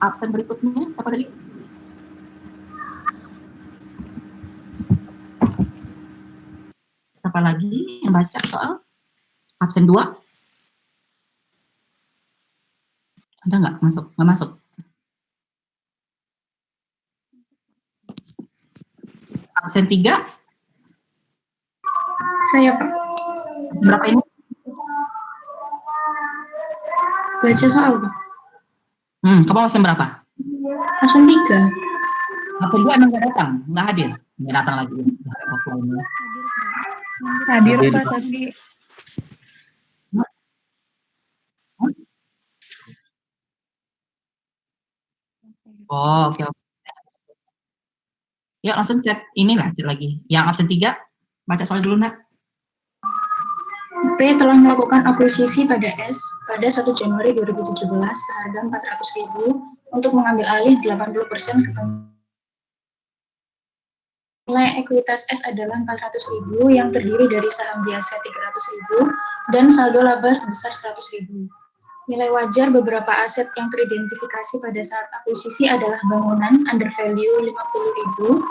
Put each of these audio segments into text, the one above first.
Absen berikutnya, siapa tadi? Siapa lagi yang baca soal absen 2? Ada nggak masuk? Nggak masuk. Absen 3? Saya, Pak. Berapa ini? Baca soal, Pak. Kamu absen berapa? Absen 3. Absen 2 emang nggak datang? Nggak hadir? Nggak datang lagi. Hadir, Pak, tapi oh, oke. Ya, langsung chat inilah lagi. Yang absen 3, baca soal dulu, Nak. P telah melakukan akuisisi pada S pada 1 Januari 2017 seharga 400.000 untuk mengambil alih 80% nilai ekuitas S adalah 400.000 yang terdiri dari saham biasa 300.000 dan saldo laba sebesar 100.000. Nilai wajar beberapa aset yang teridentifikasi pada saat akuisisi adalah bangunan undervalue 50.000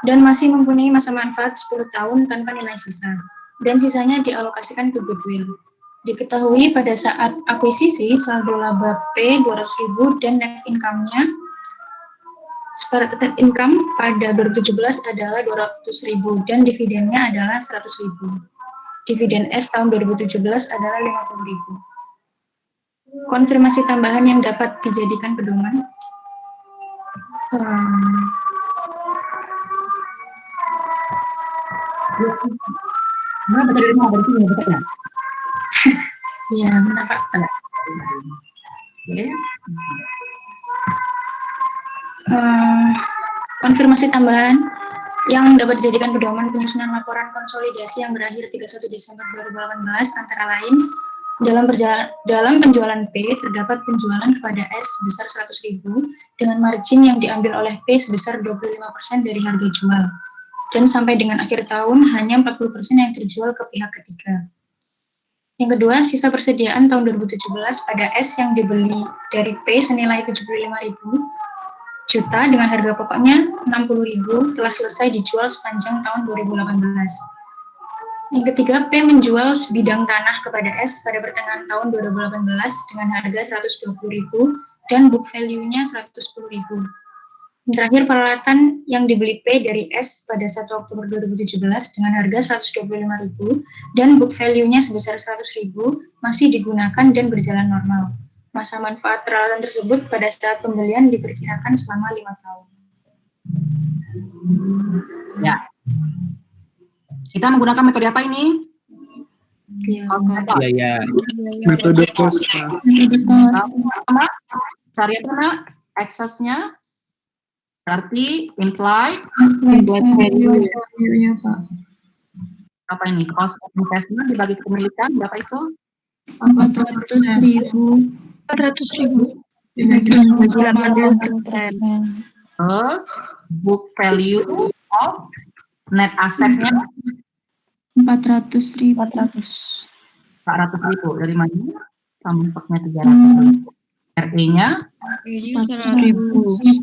dan masih mempunyai masa manfaat 10 tahun tanpa nilai sisa, dan sisanya dialokasikan ke goodwill. Diketahui pada saat akuisisi saldo laba P 200.000 dan net income-nya net income pada 2017 adalah 200.000 dan dividennya adalah 100.000. Dividen S tahun 2017 adalah 50.000. Konfirmasi tambahan yang dapat dijadikan pedoman. Iya, benar, Pak. Konfirmasi tambahan yang dapat dijadikan pedoman penyusunan laporan konsolidasi yang berakhir 31 Desember 2018 antara lain dalam penjualan P terdapat penjualan kepada S sebesar 100.000 dengan margin yang diambil oleh P sebesar 25% dari harga jual, dan sampai dengan akhir tahun hanya 40% yang terjual ke pihak ketiga. Yang kedua, sisa persediaan tahun 2017 pada S yang dibeli dari P senilai 75.000 juta dengan harga pokoknya 60.000 telah selesai dijual sepanjang tahun 2018. Yang ketiga, P menjual sebidang tanah kepada S pada pertengahan tahun 2018 dengan harga 120.000 dan book value-nya 110.000. Terakhir, peralatan yang dibeli P dari S pada 1 Oktober 2017 dengan harga 125.000 dan book value-nya sebesar 100.000 masih digunakan dan berjalan normal. Masa manfaat peralatan tersebut pada saat pembelian diperkirakan selama 5 tahun. Ya. Kita menggunakan metode apa ini? biaya. Metode cost. Sama, cari apa, Nak? Excess-nya berarti implied value. Ya, Pak. Apa ini? Cost of investment dibagi kepemilikan berapa itu? 400.000. 400.000 dibagi 80%. Terus book value of net assetnya 400.000. 400.000. Dari mana? Tampaknya 300.000. RE-nya 100.000.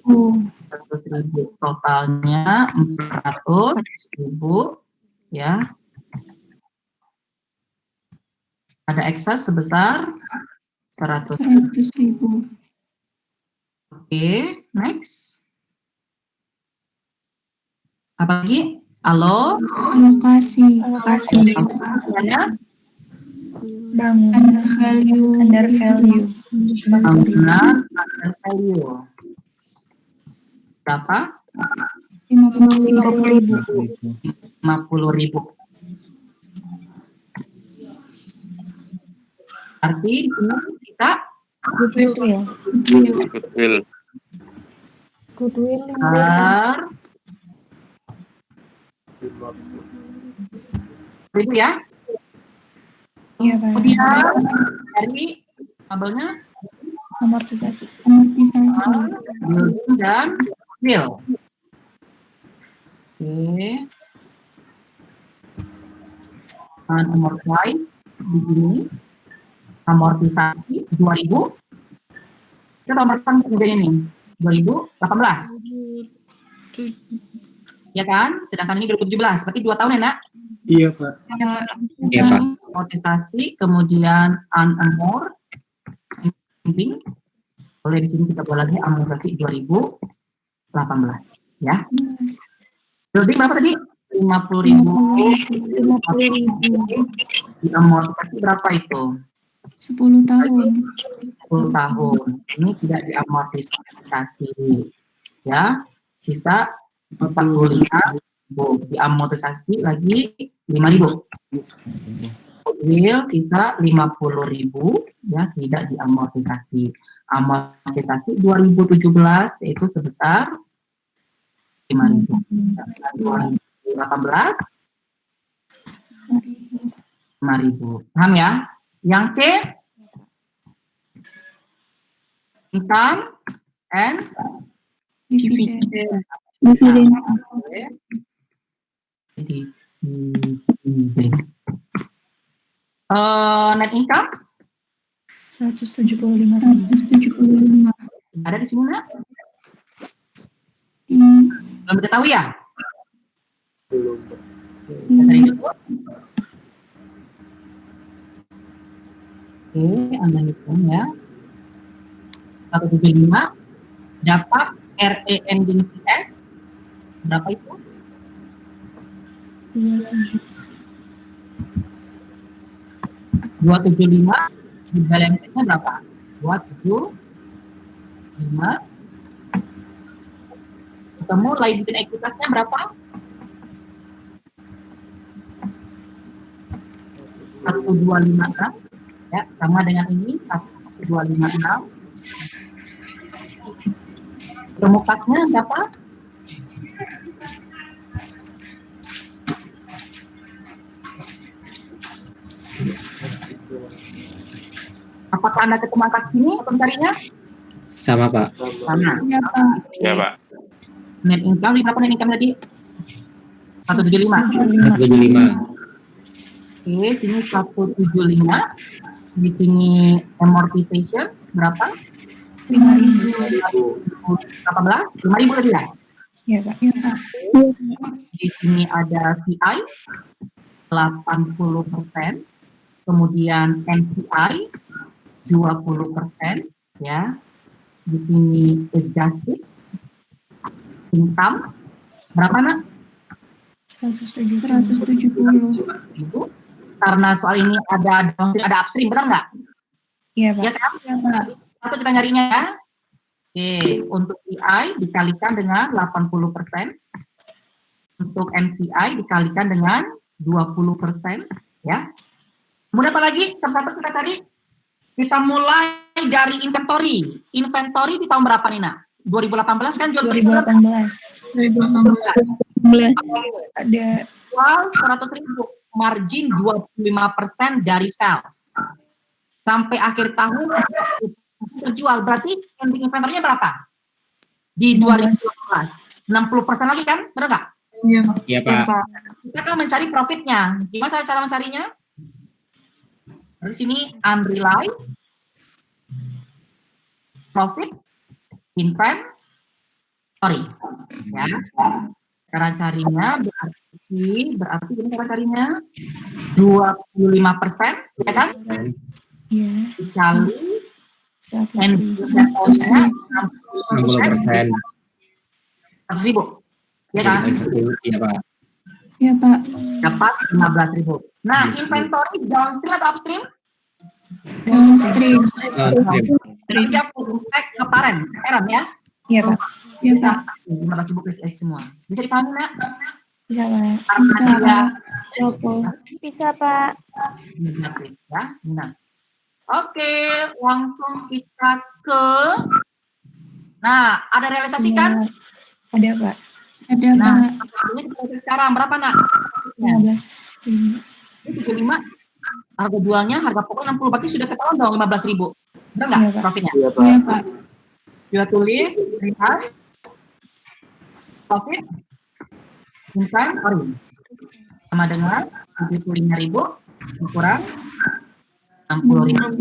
100.000. Totalnya 400.000. Ya. Ada excess sebesar 100.000. Oke, next. Apa lagi? Halo? Alokasi. Mana? Under value. Bangunan under value. Berapa? 50.000. 50.000. Arti di sini sisa Goodwill. ribu ya. Iya, Pak. Kemudian dari tabelnya Amortisasi. building dan bill. Oke. Amortize di sini. Amortisasi 2.000. Kita tahun berapa kerjanya nih? 2018. Ya kan? Sedangkan ini 2017, berarti 2 tahun ya, Nak? Iya, Pak. Iya, Pak. Amortisasi, kemudian unamort, penting. Boleh di sini kita buat lagi amortisasi 2018, ya. Building berapa tadi? 50.000. 50.000. Di amortisasi berapa itu? 10 tahun. 10 tahun. Ini tidak diamortisasi, ya. Sisa 45.000. Diamortisasi lagi 5.000. Goodwill sisa 50.000, ya, tidak diamortisasi. Amortisasi 2017 itu sebesar 5.000. 2018 5.000. Paham ya? Yang C, income and Dividen. Net income 175.000. ada di sini, Nak? Belum diketahui ya? Belum, Pak. Kita cari dulu. Oke, Anda hitung ya. 175 dapat RE ending CS berapa itu? 275 di balance-nya berapa? 275 ketemu liability ekuitasnya berapa? 1256, ya, sama dengan ini 1256. Ketemu kasnya berapa? Apakah Anda ketemu angka segini atau mencarinya? Sama, Pak. Sama. Ya, Pak. Ya, Pak. Net income, berapa net income tadi? 175. 75. Oke, sini 175. Di sini amortization berapa? 5.000. 18, 5.000 tadi ya? Ya, Pak. Ya, Pak. Di sini ada CI 80%, kemudian NCI 20%, ya. Di sini adjusted income berapa, Nak? 170. Itu karena soal ini ada downstream, ada upstream, benar nggak? Iya, Pak. Ya kan? Ya, Pak. Satu kita nyarinya ya. Oke, untuk CI dikalikan dengan 80%, untuk NCI dikalikan dengan 20%, ya. Kemudian apa lagi? Satu kita cari. Kita mulai dari inventory. Inventory di tahun berapa nih, Nak? 2018 kan jual 2018. 2016. Ada jual 100.000, margin 25% dari sales. Sampai akhir tahun terjual, berarti ending inventory-nya berapa? Di 2018. 60% lagi kan? Benar nggak? Iya, Pak. Kita kan mencari profitnya. Gimana cara mencarinya? Di sini unrealized profit inventory. Ya. Cara carinya berarti ini cara carinya 25%, ya kan? ya Dikali 100.000. inventory-nya 60%. 100.000. Ya kan? Iya, Pak. Ya, Pak. Dapat 15.000. Nah, inventory downstream atau upstream? Downstream. Dia full impact ke parent ya? Ya, Pak. Ya, Bisa Pak. 15.000 plus S semua. Bisa dipahami, Nak? Bisa, Pak. Karena dia Bisa, Pak. negatif, ya, minus. Oke, langsung kita ke. Nah, ada realisasi kan? Ada, Pak. Ada, Nah, Pak. ini kita sekarang berapa, Nak? 15.000. Ini 75. Harga jualnya, harga pokok 60, berarti sudah ketahuan dong 15.000. Benar nggak Iya, Pak. profitnya? Iya, Pak. Ya, Pak. Kita tulis, lihat, profit, inventory, sama dengan 75.000 kurang 60.000.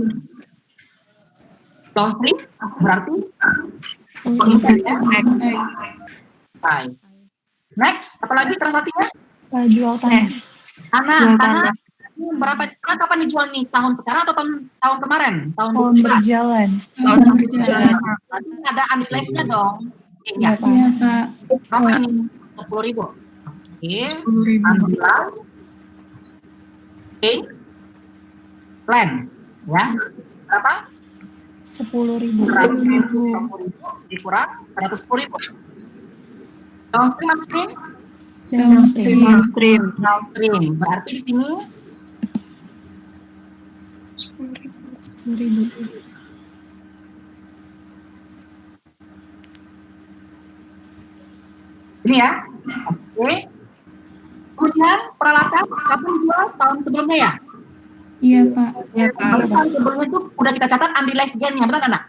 Downstream berarti baik. Next, apalagi transaksinya? Jual tanah. Tanah berapa? Tanah kapan dijual nih? Tahun sekarang atau tahun kemarin? Tahun Tahun berjalan. Berarti ada unrealized-nya dong. Iya, Pak. Iya, Pak. Berapa ini? 10.000. Oke. Ambilan. Oke. Plan. Ya. Berapa? 10.000. 110.000 dikurang 110.000. Downstream upstream? Downstream. Downstream. Berarti di sini 10.000. ini ya. Oke. Kemudian peralatan kapan dijual? Tahun sebelumnya ya? Iya, Pak. Tahun sebelumnya itu udah kita catat unrealized gain-nya, betul kan, Nak?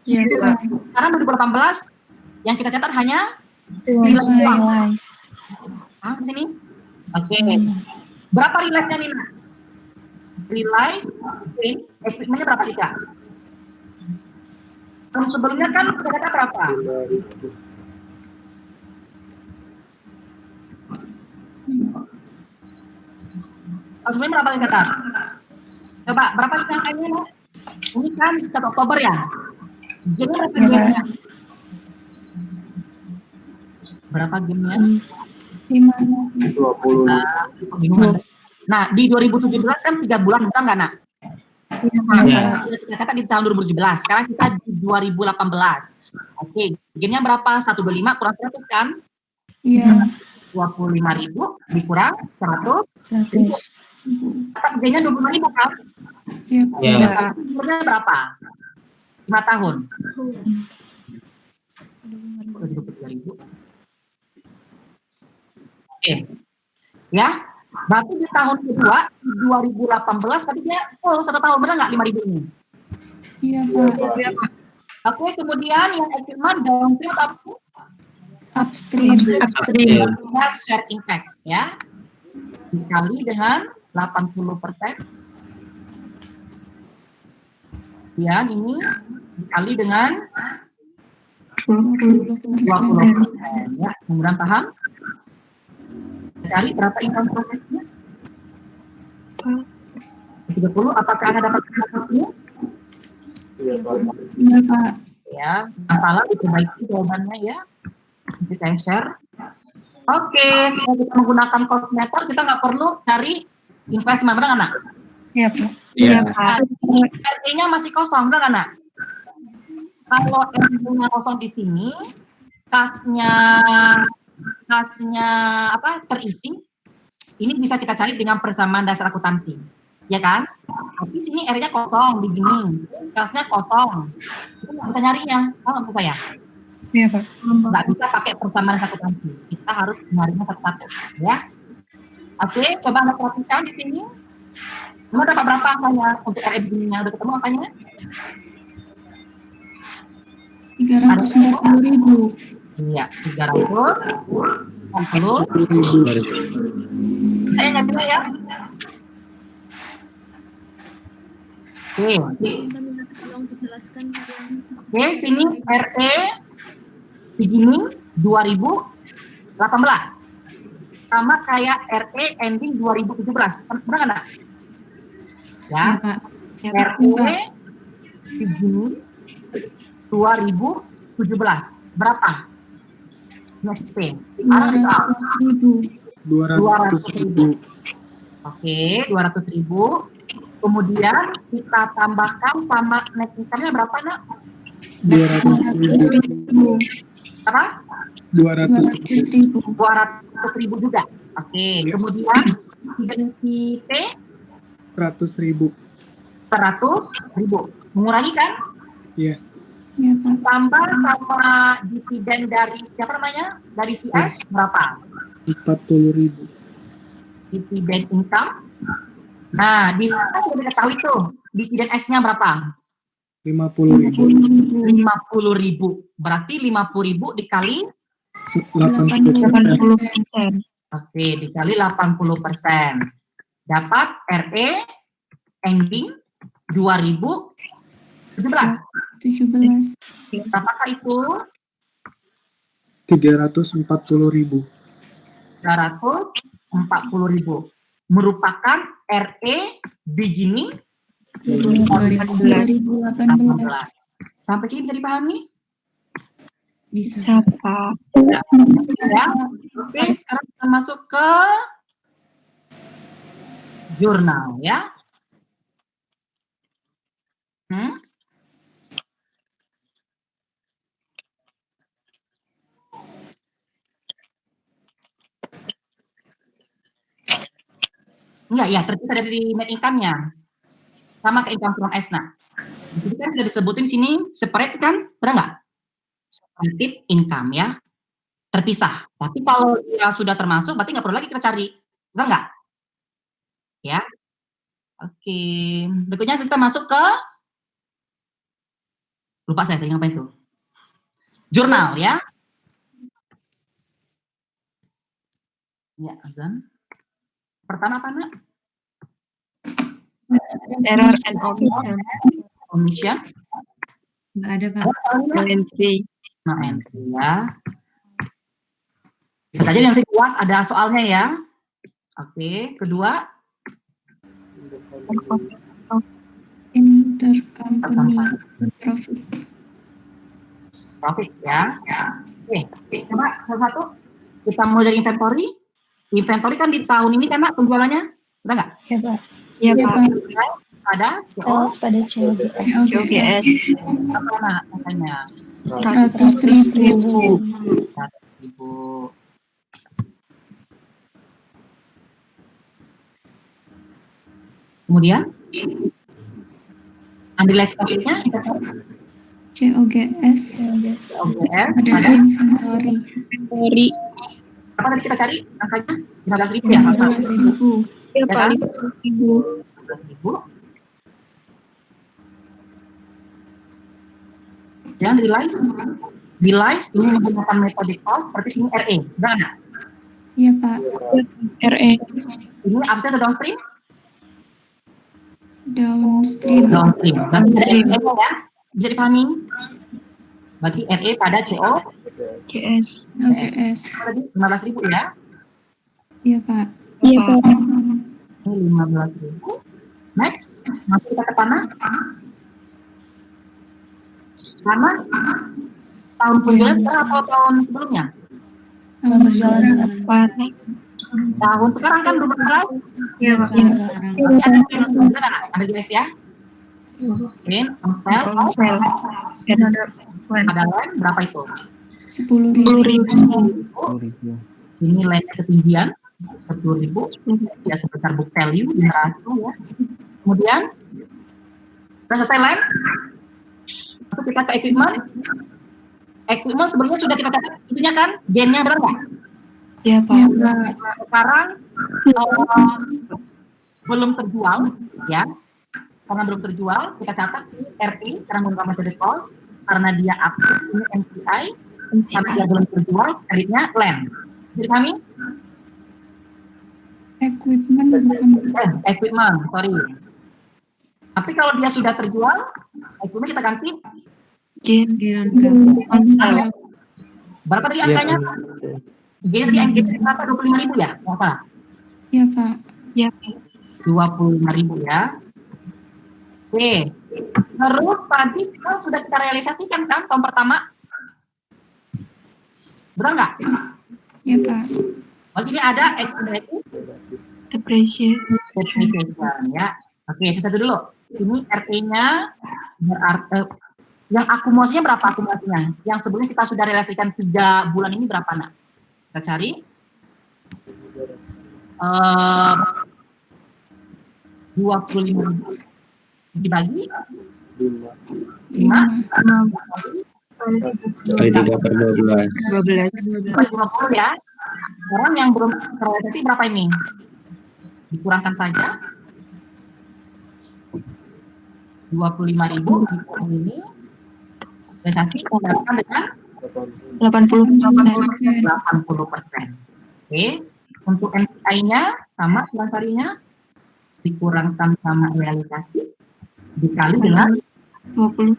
Iya, Pak. Sekarang 2018 yang kita catat hanya realized loss. Realize. Di sini. Oke. Berapa realize-nya nih, Nak? Realize gain, equipment-nya berapa kita? Tahun sebelumnya kan kita catat berapa? 5.000. Tahun sebelumnya berapa kita catat? Coba, berapa sih angkanya, Nak? Ini kan 1 Oktober ya? Gain-nya berapa gain-nya? Berapa gain-nya? 20. Nah, di 2017 kan 3 bulan, betul nggak, Nak? Ya. Kita catat di tahun 2017, sekarang kita di 2018. Oke, gainnya berapa? 125 kurang 100 kan? Iya. 25.000 dikurang 100. 100. Gainnya 25.000 kan? Iya, Ya. Pak. Umurnya berapa? 5 tahun. Udah 23.000. Oke. Ya. Berarti di tahun kedua, di 2018, tadi dia full 1 tahun, benar nggak 5.000 ini? Iya, Pak. Oke, kemudian yang equipment downstream apa? Upstream. Artinya share impact, ya. Dikali dengan 80%. Kemudian ini dikali dengan 20%. Ya, kemudian paham? Cari berapa income prosesnya? 30, apakah Anda dapat informasinya? Iya, Pak. Iya, Pak. Ya, masalah diperbaiki jawabannya ya. Nanti saya share. Oke, kalau kita menggunakan cost method, kita nggak perlu cari investment, benar nggak, Nak? Iya, Pak. Iya. RT-nya masih kosong, benar nggak, Nak? Kalau RT-nya kosong di sini, kasnya apa terisi, ini bisa kita cari dengan persamaan dasar akuntansi, ya kan? Tapi sini R-nya kosong, begini, kasnya kosong, itu nggak bisa nyarinya, nggak bisa saya. Iya, Pak. Nggak bisa pakai persamaan dasar akuntansi, kita harus nyarinya satu-satu, ya. Oke, coba Anda perhatikan di sini. Anda dapat berapa angkanya untuk RE begininya? Udah ketemu angkanya? 340.000. Iya, 340. Saya nggak bisa ya. Oke. Oke, sini RE begini 2018 sama kayak RE ending 2017, benar nggak? Ya, RE begini 2017 berapa? Next pay. 200.000. Oke, 200.000. Kemudian kita tambahkan sama net income-nya berapa, Nak? 200.000. Apa? 200.000. 200.000 juga. Oke, kemudian dimensi P 100.000. 100.000. Mengurangi kan? Iya. Iya, Pak. Tambah sama dividen dari siapa namanya? Dari CS berapa? 40.000. Dividen income. Nah, di sana sudah kita tahu itu. Dividen S-nya berapa? 50.000. 50.000. Berarti 50.000 dikali 80%. oke, dikali 80%. Dapat RE ending 2017. 17. 17. Berapakah itu? 340.000. 340.000. Merupakan RE beginning 2018. 18. Sampai sini bisa dipahami? Bisa, Pak. Ya. Oke, sekarang kita masuk ke jurnal ya. Enggak ya, terpisah dari net income-nya. Sama kayak income from ESNA. Jadi kan sudah disebutin sini separate kan? Benar nggak? Separated income ya. Terpisah. Tapi kalau dia sudah termasuk, berarti nggak perlu lagi kita cari. Benar nggak? Ya. Oke. Berikutnya kita masuk ke lupa saya tadi ngapain tuh. Jurnal ya. Ya, Azan. Pertama apa, Nak? Error and omission. Omission. Nggak ada, Pak. No entry. No entry ya. Bisa saja nanti puas ada soalnya ya. Oke, kedua. Intercompany profit. Profit ya. Oke, coba satu-satu. Kita mulai dari inventory. Inventory kan di tahun ini kan, Nak, penjualannya? Udah nggak? Ya, Pak. Ya, Ya, Pak. Pak. Ada Sales pada COGS. COGS. apa, Nak, makanya? 100.000. 100.000. Kemudian unrealized profit-nya COGS. OGR Ada ada inventory. Inventory. apa tadi kita cari angkanya 15.000 ya, 15.000. Ya, Ya, Pak. kan? 50.000. 15.000. Yang realize ini menggunakan metode cost seperti sini RE, udah nggak? Iya, Pak. RE. Ini upstream atau downstream? Downstream. Downstream. Berarti ada RE ya, bisa dipahami? Berarti RE pada CO GS. OGS. tadi 15.000 ya. Iya, Pak. Iya, Pak. Ini 15.000. Next, masuk kita ke tanah. Tanah tahun penjualan sekarang atau tahun sebelumnya? Tahun sekarang. Pak. Tahun sekarang kan belum mulai. Iya, Pak. Ada guys ya. Gain on sale. On sale. Ada land berapa itu? 10.000. 10.000. Ini landnya ketinggian 10.000. Ya sebesar book value 500 ya. Kemudian sudah selesai land. Lalu kita ke equipment. Equipment sebenarnya sudah kita catat itunya kan, gainnya berapa nggak? Ya, Pak. Iya, Pak. Sekarang belum terjual ya. Karena belum terjual, kita catat ini RE karena menggunakan metode cost, karena dia aktif ini NCI, karena dia belum terjual, kreditnya land. Jadi kami Equipment bukan. equipment, sorry. Tapi kalau dia sudah terjual, equipment kita ganti Gain. On sale. berapa tadi angkanya? Gain tadi gain berapa? 25.000 ya? Nggak salah. Iya, Pak. Ya, Pak. 25.000 ya. Oke. Terus tadi kan sudah kita realisasikan kan tahun pertama? Benar nggak? Iya, Pak. Oh, sini ada accumulated Depreciation. depreciation ya. Oke, satu dulu. Sini RT-nya berarti yang akumulasinya berapa akumulasinya? Yang sebelumnya kita sudah realisasikan 3 bulan ini berapa, Nak? Kita cari. 25.000 dibagi 5 Kali 3/12. 12. 50 ya. Sekarang yang belum terrealisasi berapa ini? Dikurangkan saja 25.000 dikurang ini realisasi mendapatkan dengan 80%. 80%. Oke, untuk NCI-nya sama inventory-nya dikurangkan sama realisasi dikali dengan 20%.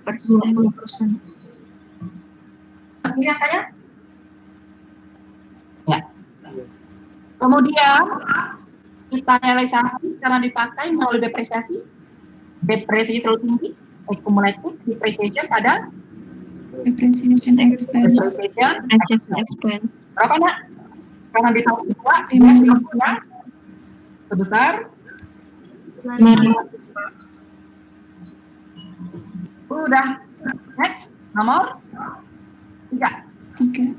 Pasti angkanya? Ya. Kemudian kita realisasi karena dipakai melalui depresiasi. Depresiasi terlalu tinggi, accumulated depreciation pada Depreciation expense. depreciation Expense. berapa nak? Karena di tahun kedua dia 5.000. sudah punya sebesar 5.000. udah. Next, nomor 3. 3.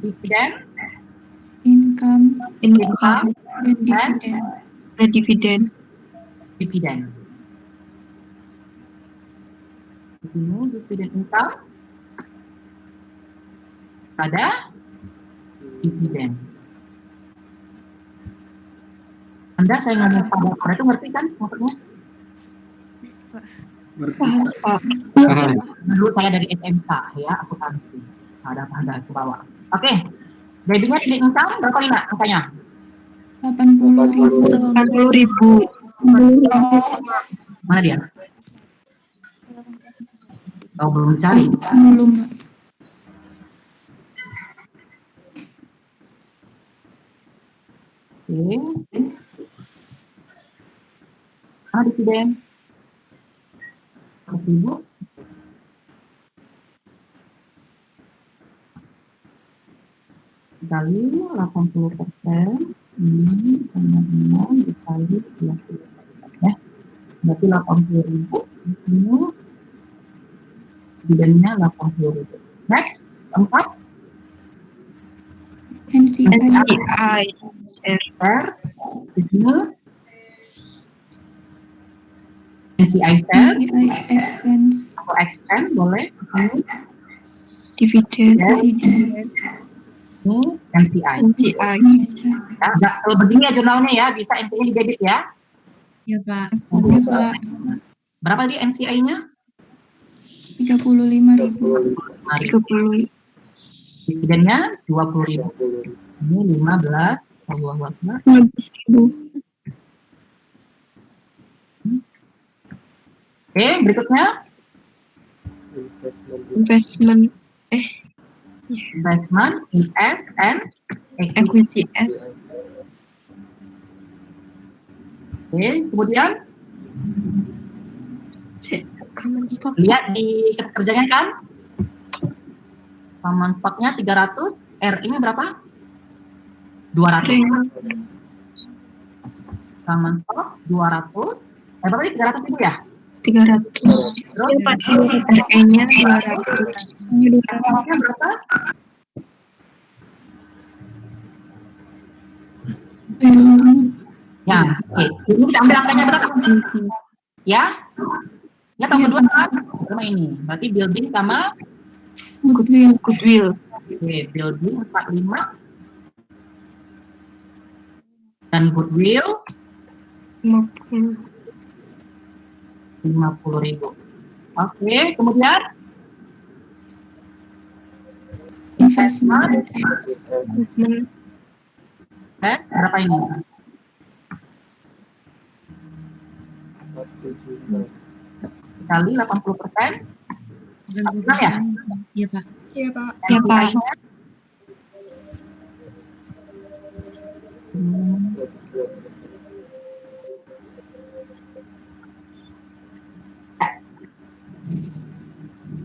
Dividen, Income Income dan dividend. dan dividen. dividen. Di sini dividen income pada dividen. Anda saya ngomong pada itu ngerti kan maksudnya? Paham, Pak. Paham. Dulu saya dari SMK ya, akuntansi. Ada ke bawah. Oke. Jadinya dividen income berapa ini nak angkanya? 80.000. 80.000. Mana dia? Oh, belum dicari. Belum, Pak. Oke. Dividen. 100.000. Dikali 80%. Ini benar-benar dikali 20%. Ya. Berarti 80.000. Di sini dividennya 80.000. Next, 4. NCI NCI. Share. Di sini NCI share expense. atau expense boleh. Di sini Dividen. ya, Dividend. ini NCI. NCI. Ya, nggak selalu begini ya jurnalnya ya, bisa NCI di debit ya. Ya, Pak. Berapa di NCI-nya? 35.000. 30. Dividennya 20.000. Ini 15. Allahu Akbar. 15.000. Oke, berikutnya Investment. investment IS and equity. Equity S. Oke, kemudian C. Common stock. lihat di kerjanya kan? Common stock-nya 300, R-nya berapa? 200. Common stock 200. Berapa tadi 300.000 ya? 300. Terus RE-nya 200. R-nya berapa? Ya, oke. Ini kita ambil angkanya berapa? Ya? Ya, tahun kedua kan? Sama ini. Berarti building sama Goodwill. Goodwill. oke, building 45 dan goodwill 50. 50.000. Oke, kemudian Investment. Investment. tes berapa ini? Kali 80%. Benar ya? Iya, Pak. Ya, Pak.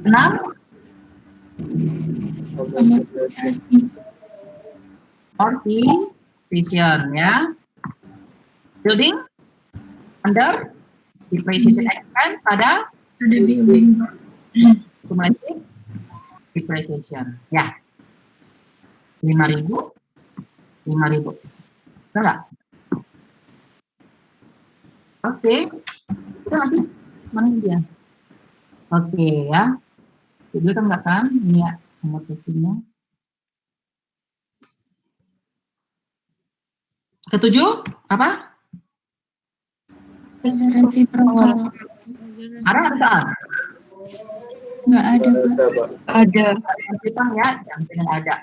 Enam. Amortisasi. Amortization ya. Building under depreciation expense pada Ada building. cumulative depreciation ya. 5.000. 5.000. Betul nggak? Oke. Itu masih mana dia? Oke ya. Itu kan nggak kan? Ini ya amortisasinya. Ketujuh apa? Reciprocal. Ada soal? Nggak ada, Pak. Ada. Kita ya, yang tidak ada.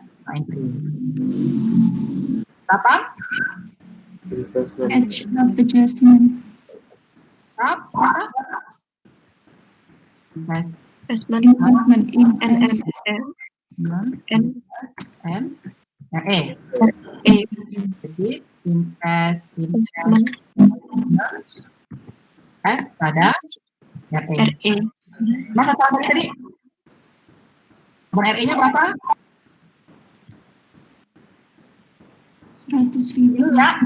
Apa? Edge of adjustment. Apa? Investment Investment NNS and RE. E Jadi investment S pada RE. RE Masa tahu tadi? RE-nya berapa? 100.000. Ya,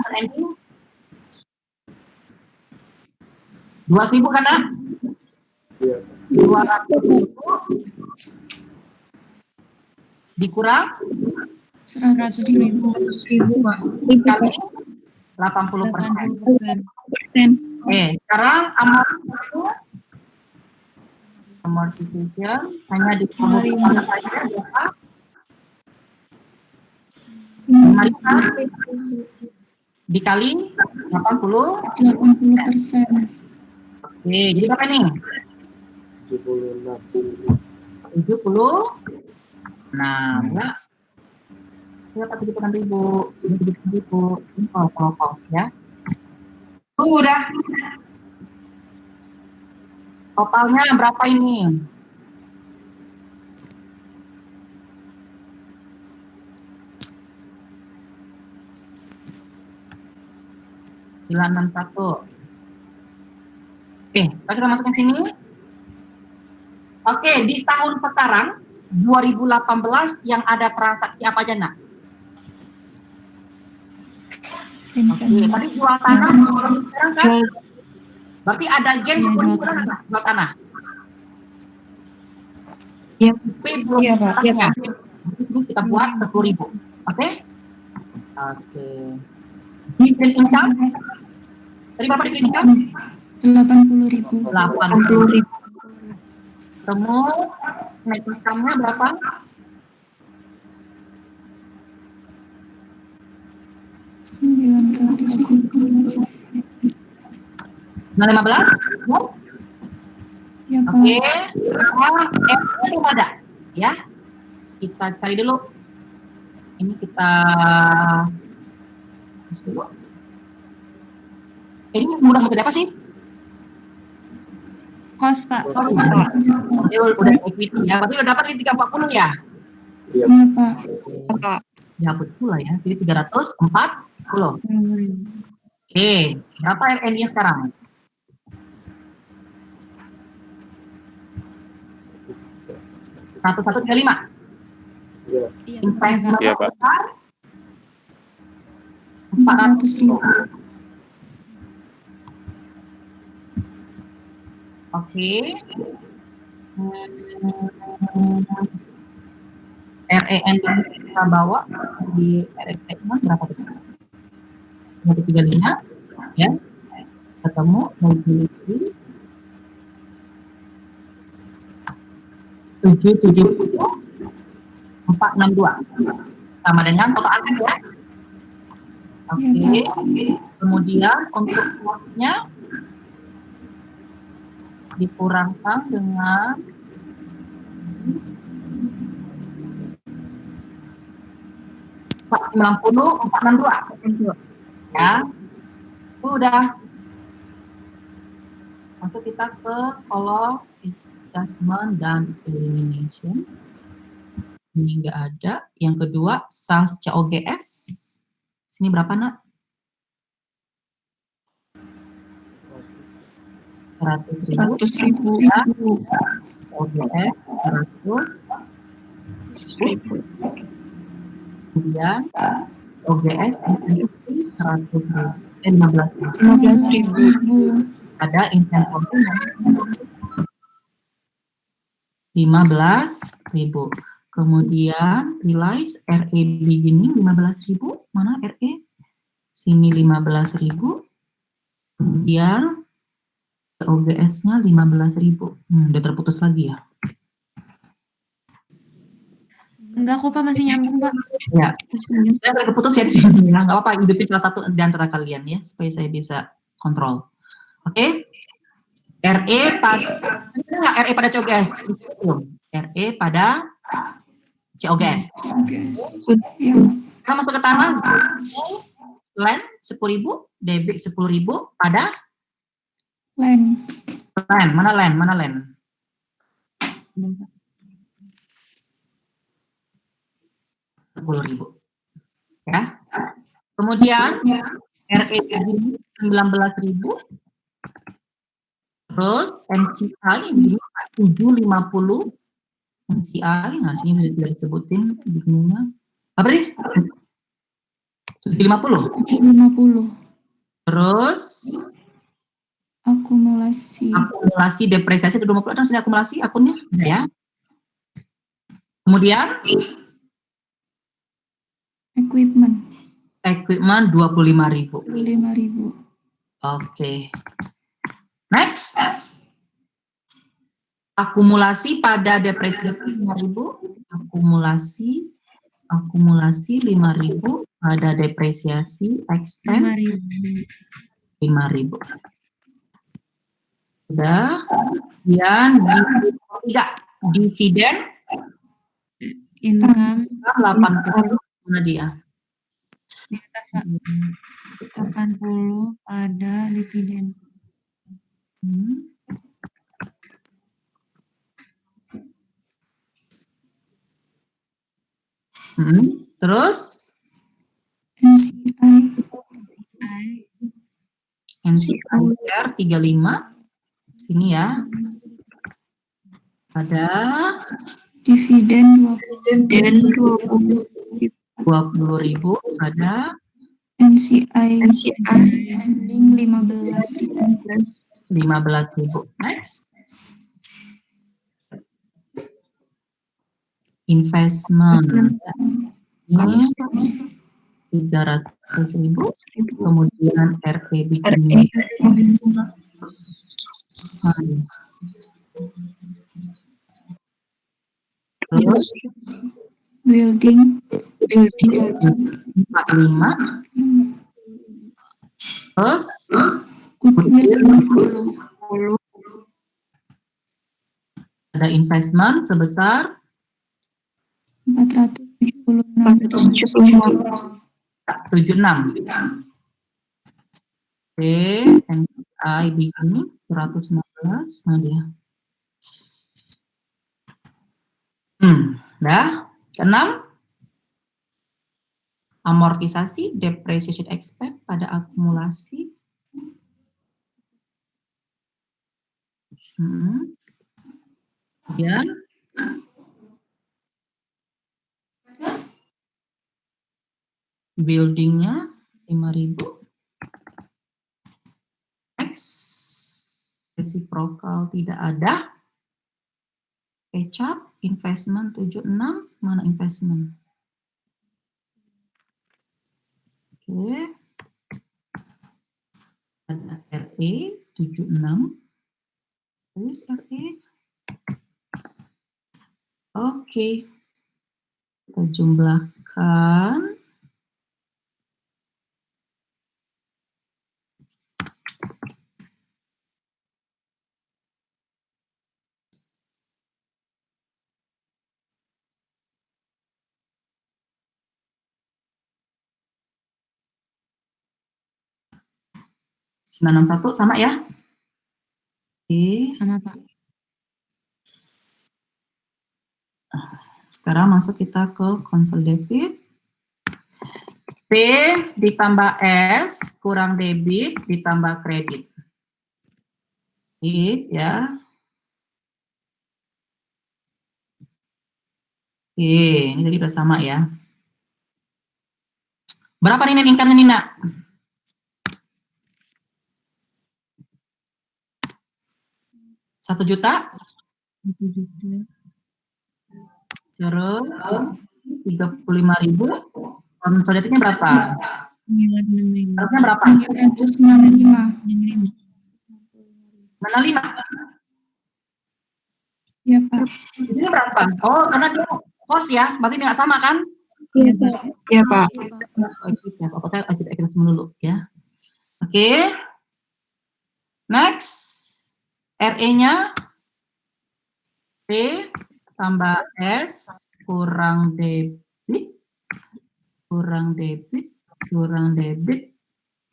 2.000 kan, Nak? 200.000 dikurang 100.000. 100.000, Pak. kali 80%. Sekarang amortization hanya dikurang saja berapa? 5 dikali 80. 80%. Oke, jadi berapa nih? 76. Ya. Berapa 76.000? Ini 76.000. Simple kalau cost ya. Udah. Totalnya berapa ini? $961. Oke, sekarang kita masukkan sini. Oke, di tahun sekarang 2018 yang ada transaksi apa aja, Nak? Oke, tadi jual tanah sekarang kan? Berarti ada gain 10.000 kan, Nak? Jual tanah. Iya. Tapi belum Iya, Pak. Iya, Pak. Jadi kita buat 10.000. Oke? Oke. Dividend income? Tadi berapa dividend income? 80.000. 80.000. Temu net income-nya berapa? 915. 915? Ya, Pak. Oke, sekarang belum ada, ya. Kita cari dulu. Ini kita dulu. Ini mudah metode apa sih? Kos, Pak. Ini udah equity ya, berarti udah dapat di 340 ya? Iya, Pak. Pak. Dihapus pula ya, jadi 340. Oke, berapa RN-nya sekarang? Satu 35. Investment Iya, Pak. besar 400.000. Oke. REN kita bawa di RX statement berapa itu? 135 ya. Ketemu mobility 770.462 sama dengan total aset ya. Oke. Kemudian untuk cost-nya dikurangkan dengan 462 ya. Udah. Masuk kita ke kolom adjustment dan elimination. Ini enggak ada. Yang kedua sales COGS. Sini berapa, Nak? 100.000 ya. COGS 100.000. Kemudian OGS 15.000. Ada inventory 15.000. Kemudian realize RE beginning 15.000. Mana RE? Sini 15.000. Kemudian OGS-nya 15.000. Udah terputus lagi ya? Enggak kok, Pak, masih nyambung, Pak. Ya, saya terputus ya di sini. Nggak apa-apa, hidupin salah satu di antara kalian ya, supaya saya bisa kontrol. Oke? RE pada RE pada COGS. RE pada COGS. Kita masuk ke tanah. Land 10.000, debit 10.000 pada Land. land. Mana land? Mana land? 10.000. Ya. Kemudian RE 19.000. Terus NCI ini 750 NCI. Nah, sini sudah disebutin begininya. Apa sih? 750. 750. Terus Akumulasi depresiasi 250. Ada sini akumulasi akunnya ya. Kemudian equipment equipment 25.000. 25.000. Oke. Next. Akumulasi pada depresiasi 5.000. Akumulasi 5.000 pada depresiasi expense 5.000. Sudah. Kemudian dividen Income 80. Mana dia? 80 pada dividen. Terus NCI 35 sini ya. Ada dividen 20.000. 20.000 ada NCI ending 15.000. 15.000. Next. Investment. Ini 300.000. Kemudian RE bikin terus Building 45. Terus goodwill 50. ada investment sebesar 76. Oke, NCI begini 116. Nah dia. Dah. Keenam, amortisasi depreciation expense pada akumulasi. Kemudian buildingnya 5.000. Next, reciprocal tidak ada. Kecap, investment 76, mana investment? Oke. Ada RE 76. Tulis RE. Oke. Kita jumlahkan. satu sama ya? Oke. Sama Pak. Sekarang masuk kita ke consolidated. P ditambah S kurang debit ditambah kredit. Ya. Oke, ini tadi udah sama ya. Berapa nih income-nya Nina? 1 juta? 1 juta. Terus 35.000. Konsolidasinya berapa? 965. Harusnya berapa? 965. Mana 5? Ya Pak. Ini berapa? Oh, karena dia kos ya, berarti nggak sama kan? Iya, Pak. Ya Pak. Apa saya kita semua dulu ya. Oke. Next. RE-nya P tambah S kurang debit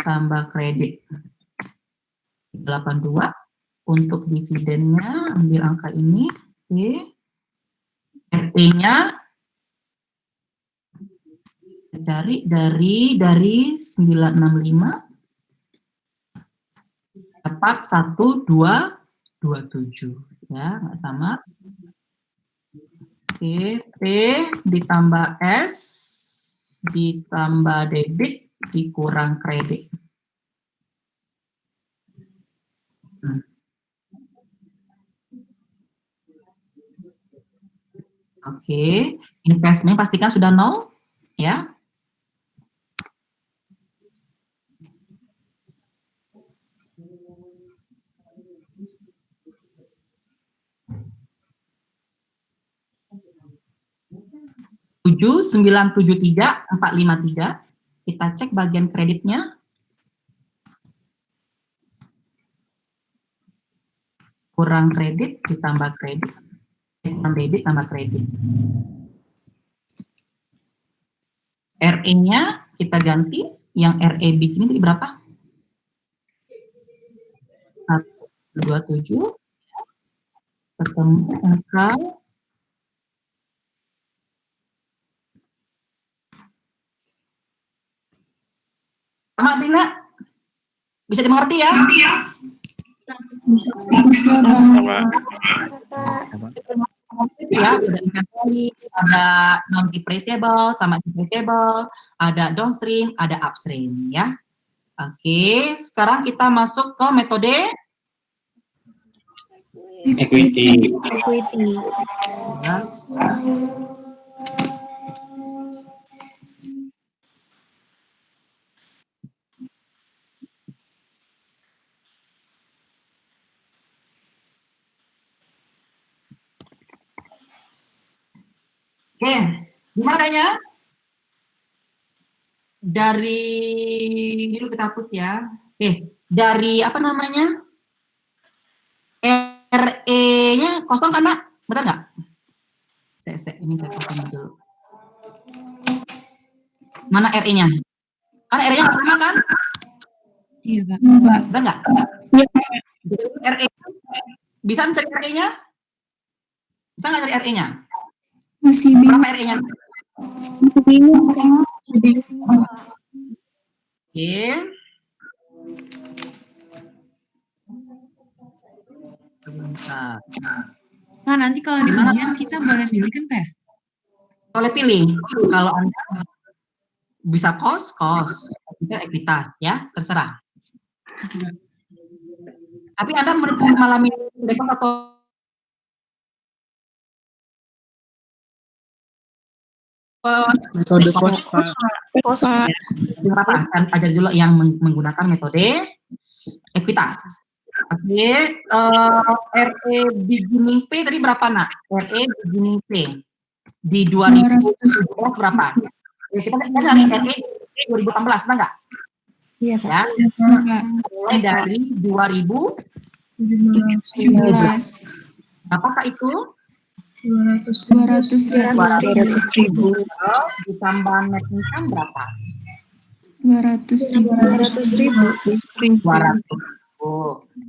tambah kredit 82. Untuk dividennya ambil angka ini P RT-nya cari dari 965 dapat 1227 ya, nggak sama. Oke, P ditambah S ditambah debit dikurang kredit. Oke, investment pastikan sudah 0 ya. Tujuh 973 453. Kita cek bagian kreditnya. Kurang kredit ditambah kredit. Kurang debit tambah kredit. RE-nya kita ganti, yang RE bikin ini berapa? 127 ketemu angka sama Bina, bisa dimengerti ya? Bisa, Pak. Ya, ada inventory, ada non depreciable sama depreciable, ada downstream, ada upstream ya. Oke, sekarang kita masuk ke metode Equity. ya. Oke, gimana kayaknya? Dari dulu kita hapus ya. Oke, dari apa namanya? RE-nya kosong kan, Nak? Betul nggak? Ini saya kosong dulu. Mana RE-nya? Kan RE-nya nggak sama kan? Iya, Pak. Betul nggak? RE. Bisa mencari RE-nya? Bisa nggak cari RE-nya? Masih bingung. Berapa RE-nya? Oke. Sebentar. Nah, nanti kalau di ujian kita boleh pilih kan, Pak? Boleh pilih. Kalau Anda bisa cost, kita ekuitas ya, terserah. Tapi Anda malah milih cost atau Metode cost, Pak. berapa? Saya ajar dulu yang menggunakan metode ekuitas. Oke, RE beginning P tadi berapa, Nak? RE beginning P di 2017 berapa? Ya, kita cari RE 2018, benar nggak? Iya, Ya, mulai dari 17. apakah itu? 200.000. Ditambah net income berapa? 200.000. 200.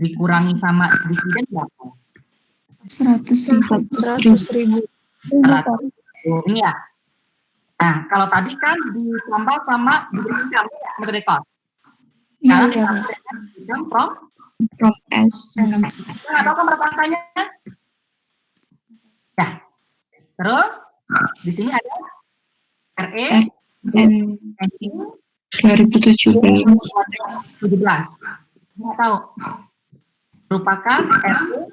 Dikurangi sama dividen berapa? 100.000. 100. Ini ya. Nah, kalau tadi kan ditambah sama dividen income ya, metode cost. Sekarang kita income from S. nggak tahu kan berapa angkanya? Ya. Terus di sini ada RE ending 2017. Nggak tahu. Merupakan RE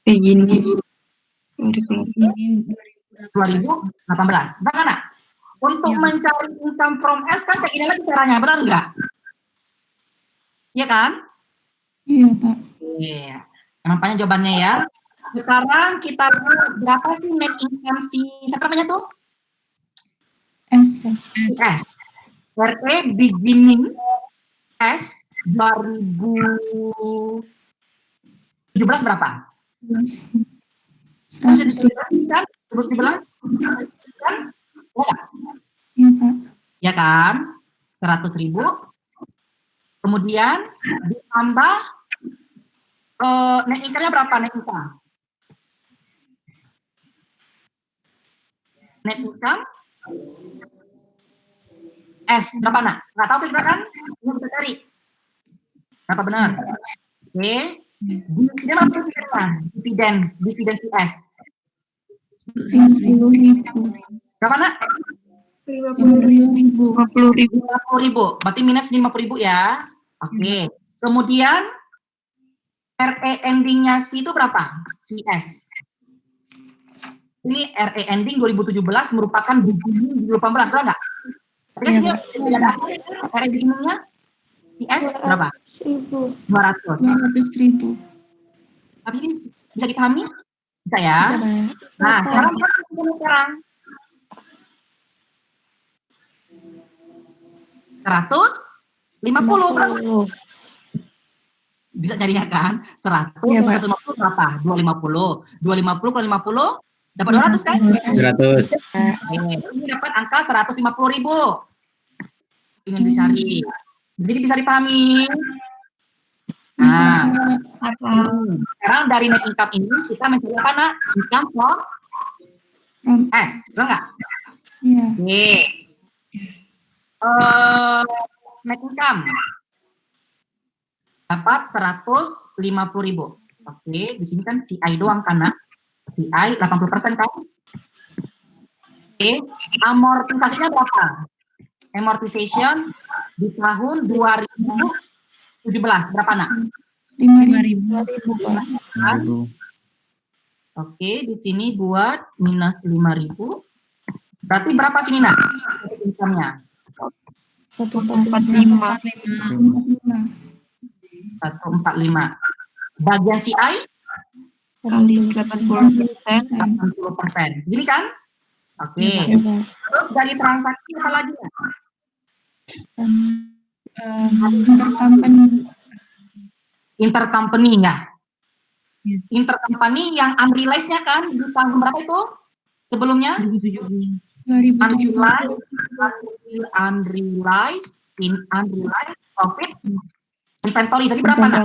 Begini. 2018. Bahkan, Nak, untuk mencari income from S kan kayak gini lagi caranya, benar nggak? Iya kan? Iya, Pak. Iya. Nampaknya jawabannya ya. Sekarang kita lihat berapa sih net income siapa namanya tuh? S. S. RE beginning S 2017 berapa? 100.000. Kan? 2017? Kan? Iya, Pak. Ya kan? 100.000. Kemudian ditambah net income-nya berapa net income? net income S berapa nak? Nggak tahu kira kan? Ini bisa cari. Berapa benar? Oke. Dividen apa dividennya? Dividen si S. 50.000. Berapa nak? 50.000. 50.000. 50.000. Berarti minus 50.000 ya. Oke. Kemudian RE endingnya si itu berapa? CS. Ini RE ending 2017 merupakan beginning 2018, betul nggak? Tapi sini ada RE beginningnya CS berapa? 200. 200.000. Tapi ini bisa dipahami? Bisa ya? Bisa, Pak. Nah, sekarang sekarang 150 berapa? Bisa jadinya kan? 100 Iya, Pak. 150 berapa? 250. 250 kalau 50 dapat 200 kan? 100. Ini dapat angka 150.000. Ingin dicari. Jadi bisa dipahami. Bisa, Nah, Pak. sekarang dari net income ini kita mencari apa nak? Income from From S, betul nggak? Iya. Oke. Net income dapat 150.000. Oke, di sini kan CI doang kan nak? CI 80% kan? Oke, amortisasinya berapa? Amortization di tahun 2017 berapa nak? 5.000, Pak. Oke, di sini buat minus 5.000. Berarti berapa sini nak? Income-nya 145. 145. Bagian CI Kali 80%. 80%. Gini kan? Oke. Iya, Pak. Terus dari transaksi apa lagi ya? Intercompany. Intercompany ya? Iya. Intercompany yang unrealized-nya kan di tahun berapa itu? Sebelumnya? 2017. Unrealized profit inventory tadi berapa nak?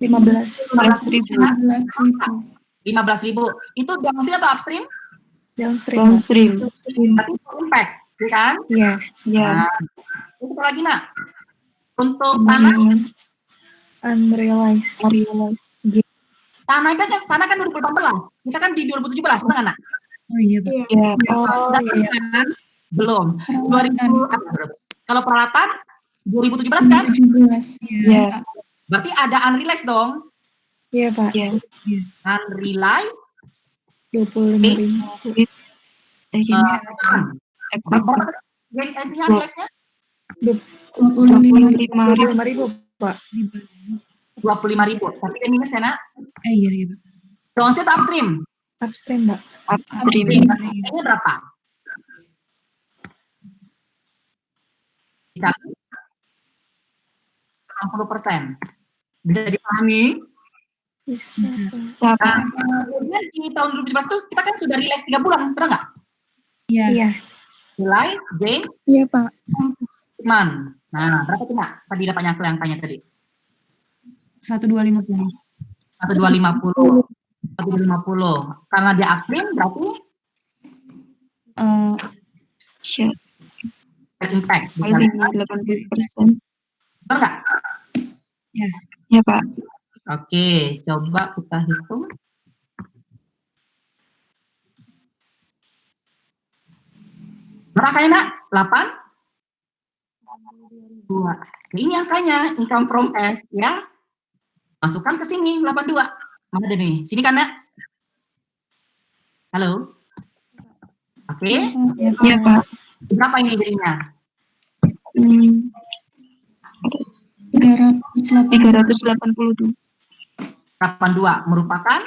15.000. 15.000. Itu downstream atau upstream? Downstream. Berarti impact, ya kan? Iya. Nah, itu apa lagi nak? Untuk tanah, Unrealized. tanah kan 2018. Kita kan di 2017, benar nggak nak? Oh iya, Pak. Kan? Belum. 2000 kalau peralatan 2017 kan? 17. Iya. Berarti ada unrealized dong. Iya, Pak. Unrealized 25.000. berapa unrealized-nya? 25.000, Pak. 25.000. Tapi dia minus ya nak? Iya, iya, Pak. Downstream atau upstream? Upstream, Pak. Upstream. Ini berapa? Dikali 60%. Bisa dipahami? Bisa. Kemudian di tahun 2017 itu kita kan sudah realize 3 bulan, benar nggak? Iya. Iya. Realize, gain, Iya, Pak. month. Nah, berapa tuh nak? Tadi dapatnya aku yang tanya tadi. 1250. 1250. 1250. Karena dia upstream berarti impact. Paling 80%. Benar nggak? Ya. Iya, Pak. Oke, coba kita hitung. Berapa angkanya nak? 8? 2. Ini angkanya, income from S ya. Masukkan ke sini, 82. Mana ada nih? Sini kan nak? Halo? Oke. Iya, Pak. Berapa ini jadinya? 382. 82 merupakan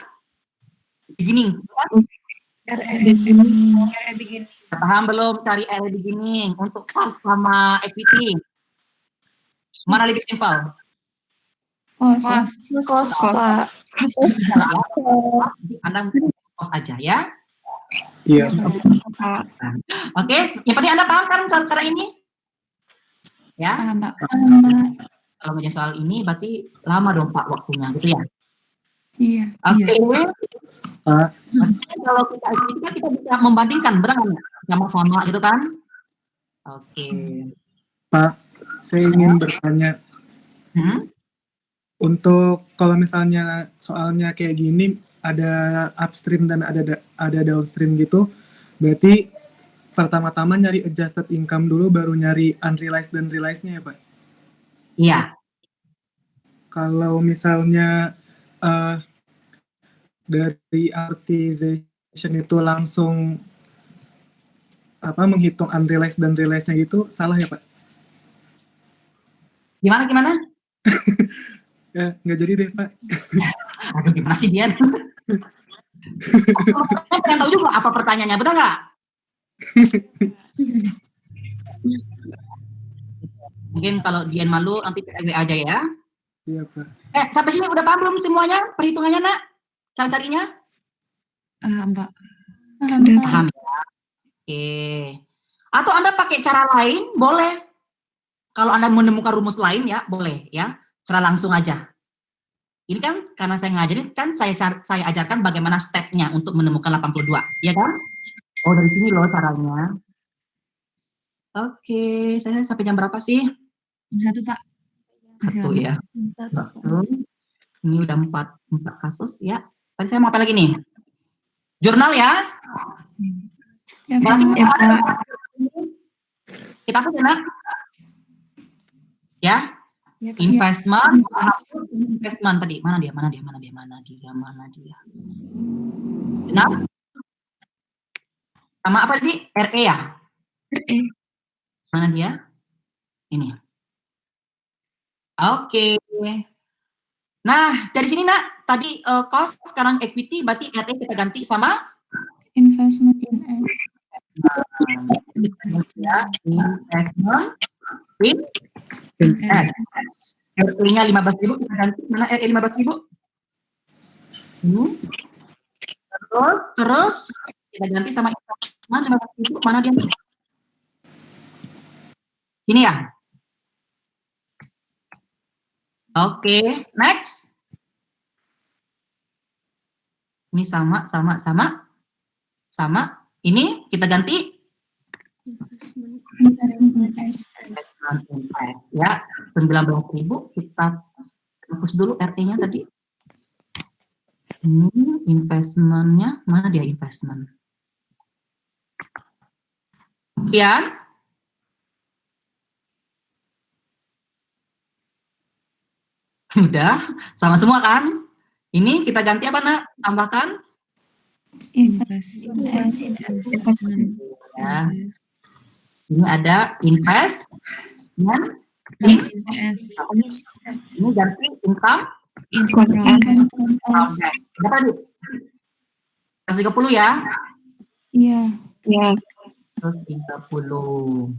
beginning. Paham belum cari area beginning untuk cost sama equity? Mana lebih simpel? Cost, Pak. Anda cost aja ya. Iya. Oke, yang penting Anda paham kan cara ini? Ya. Paham, Pak. Kalau punya soal ini berarti lama dong Pak waktunya, gitu ya? Iya. Oke. Pak, Kalau kita bisa membandingkan, benar nggak? Sama-sama gitu kan? Oke. Pak, saya ingin bertanya. Untuk kalau misalnya soalnya kayak gini, ada upstream dan ada downstream gitu, berarti pertama-tama nyari adjusted income dulu, baru nyari unrealized dan realized-nya ya, Pak? Iya. Kalau misalnya dari amortization itu langsung menghitung unrealized dan realized-nya gitu, salah ya, Pak? Gimana? Ya, nggak jadi deh, Pak. Aduh, gimana sih, Dian? Saya pengen tahu juga apa pertanyaannya, betul nggak? Mungkin kalau Dian malu, nanti aja ya. Iya, Pak. Sampai sini udah paham belum semuanya? Perhitungannya, Nak? Cara-carinya? Mbak. Sudah. Paham ya? Oke. Atau Anda pakai cara lain, boleh. Kalau Anda menemukan rumus lain ya, boleh ya. Cara langsung aja. Ini kan karena saya ngajarin, kan saya ajarkan bagaimana stepnya untuk menemukan 82, ya kan? Oh, dari sini loh caranya. Oke, saya sampai jam berapa sih? Jam 1, Pak. 1 ya. 1. Ini udah 4 kasus ya. Tadi saya mau apa lagi nih? Jurnal ya. Ya, Pak. Ya, Pak. Kita apa Nak? Ya. Investment, investment tadi. Mana dia? Benar? Sama apa tadi? RE ya? RE. Mana dia? Ini. Oke. Nah, dari sini Nak, tadi cost, sekarang equity, berarti RE kita ganti sama? Investment in S. Ya, investment in S. RE-nya 15.000, kita ganti. Mana RE 15.000? Terus kita ganti sama investment 15.000. Mana dia? Ini ya? Oke, next. Ini sama. Ini kita ganti investment in S ya, 19.000 kita hapus dulu RT-nya tadi. Ini investment-nya, mana dia investment? Kemudian udah sama semua kan? Ini kita ganti apa Nak? Tambahkan Investment. ya. Ini ada investment in S. Ini ganti income. Berapa tadi? 130 ya? Iya. Iya. 130.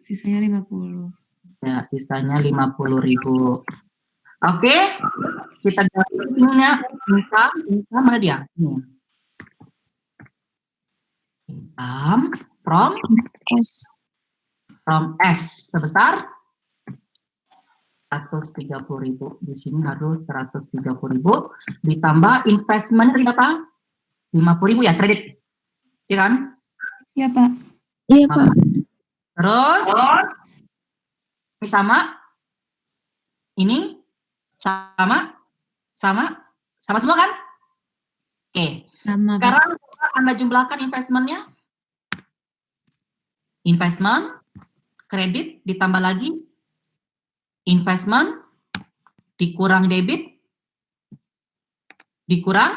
Sisanya 50. Ya, sisanya 50.000. Oke, kita ganti ininya income mana dia? Ini. Income from S sebesar 130.000. Di sini harus 130.000 ditambah investment tadi berapa? 50.000 ya, kredit. Iya kan? Iya, Pak. Iya, Pak. Terus ini sama semua kan? Oke. Sama, sekarang Anda jumlahkan investment-nya. Investment, kredit ditambah lagi investment dikurang debit dikurang